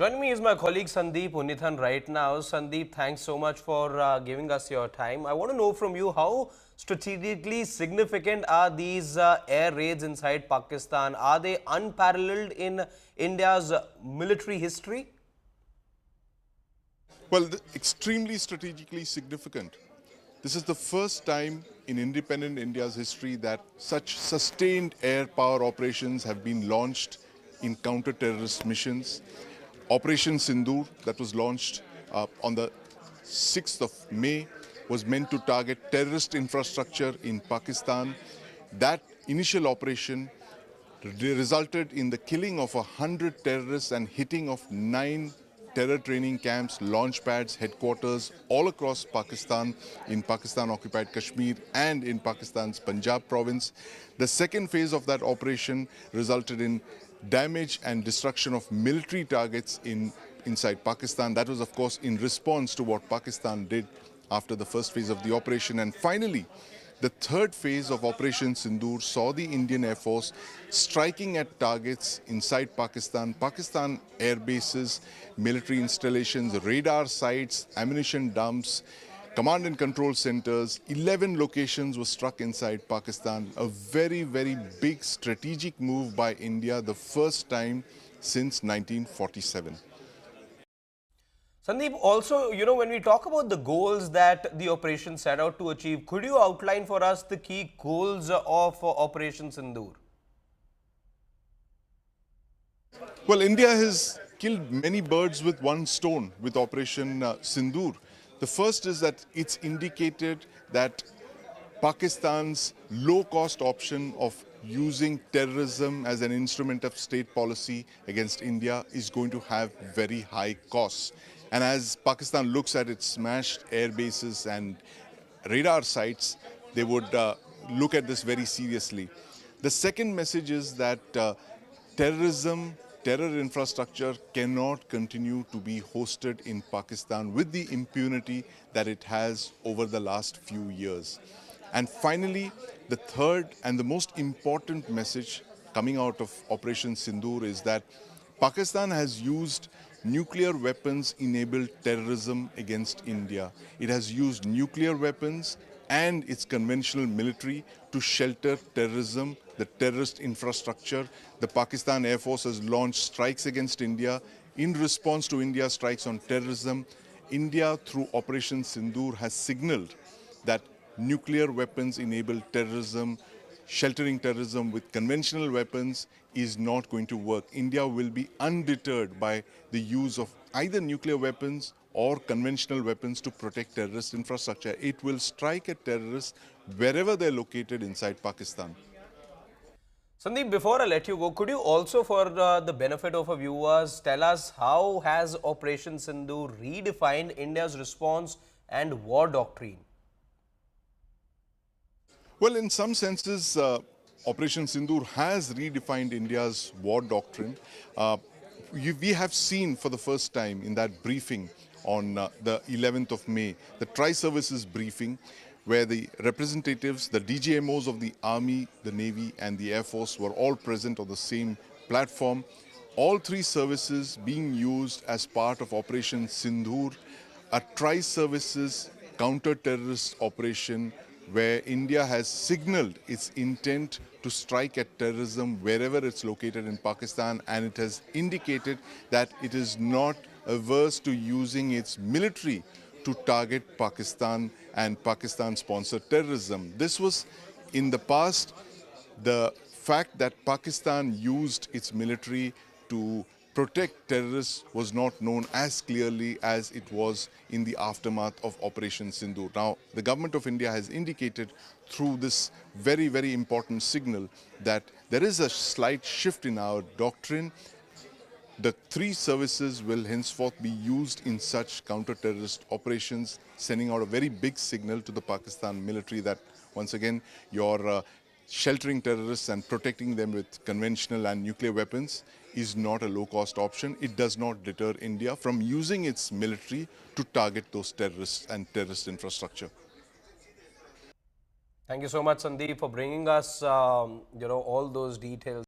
Joining me is my colleague Sandeep Unithan right now. Sandeep, thanks so much for giving us your time. I want to know from you, how strategically significant are these air raids inside Pakistan? Are they unparalleled in India's military history? Well, extremely strategically significant. This is the first time in independent India's history that such sustained air power operations have been launched in counter-terrorist missions. Operation Sindoor, that was launched on the 6th of May, was meant to target terrorist infrastructure in Pakistan. That initial operation resulted in the killing of 100 terrorists and hitting of 9 terror training camps, launch pads, headquarters all across Pakistan, in Pakistan-occupied Kashmir and in Pakistan's Punjab province. The second phase of that operation resulted in damage and destruction of military targets inside Pakistan. That was, of course, in response to what Pakistan did after the first phase of the operation. And finally, the third phase of Operation Sindoor saw the Indian Air Force striking at targets inside Pakistan, Pakistan air bases, military installations, radar sites, ammunition dumps, command and control centers. 11 locations were struck inside Pakistan. A very, very big strategic move by India, the first time since 1947. Sandeep, also, when we talk about the goals that the operation set out to achieve, could you outline for us the key goals of Operation Sindoor? Well, India has killed many birds with one stone with Operation Sindoor. The first is that it's indicated that Pakistan's low-cost option of using terrorism as an instrument of state policy against India is going to have very high costs. And as Pakistan looks at its smashed air bases and radar sites, they would look at this very seriously. The second message is that terror infrastructure cannot continue to be hosted in Pakistan with the impunity that it has over the last few years. And finally, the third and the most important message coming out of Operation Sindoor is that Pakistan has used nuclear weapons-enabled terrorism against India. It has used nuclear weapons and its conventional military to shelter terrorism, the terrorist infrastructure. The Pakistan Air Force has launched strikes against India in response to India's strikes on terrorism. India, through Operation Sindoor, has signaled that nuclear weapons-enabled terrorism, sheltering terrorism with conventional weapons is not going to work. India will be undeterred by the use of either nuclear weapons or conventional weapons to protect terrorist infrastructure. It will strike at terrorists wherever they're located inside Pakistan. Sandeep, before I let you go, could you also, for the benefit of our viewers, tell us how has Operation Sindoor redefined India's response and war doctrine? Well, in some senses, Operation Sindoor has redefined India's war doctrine. We have seen for the first time in that briefing on the 11th of May, the Tri-Services briefing, where the representatives, the DGMOs of the Army, the Navy and the Air Force were all present on the same platform. All three services being used as part of Operation Sindoor, a Tri-Services counter-terrorist operation where India has signaled its intent to strike at terrorism wherever it's located in Pakistan, and it has indicated that it is not averse to using its military to target Pakistan and Pakistan-sponsored terrorism. This was in the past. The fact that Pakistan used its military to protect terrorists was not known as clearly as it was in the aftermath of Operation Sindoor. Now, the government of India has indicated through this very, very important signal that there is a slight shift in our doctrine. The three services will henceforth be used in such counter-terrorist operations, sending out a very big signal to the Pakistan military that, once again, you're sheltering terrorists and protecting them with conventional and nuclear weapons is not a low-cost option. It does not deter India from using its military to target those terrorists and terrorist infrastructure. Thank you so much, Sandeep, for bringing us, all those details.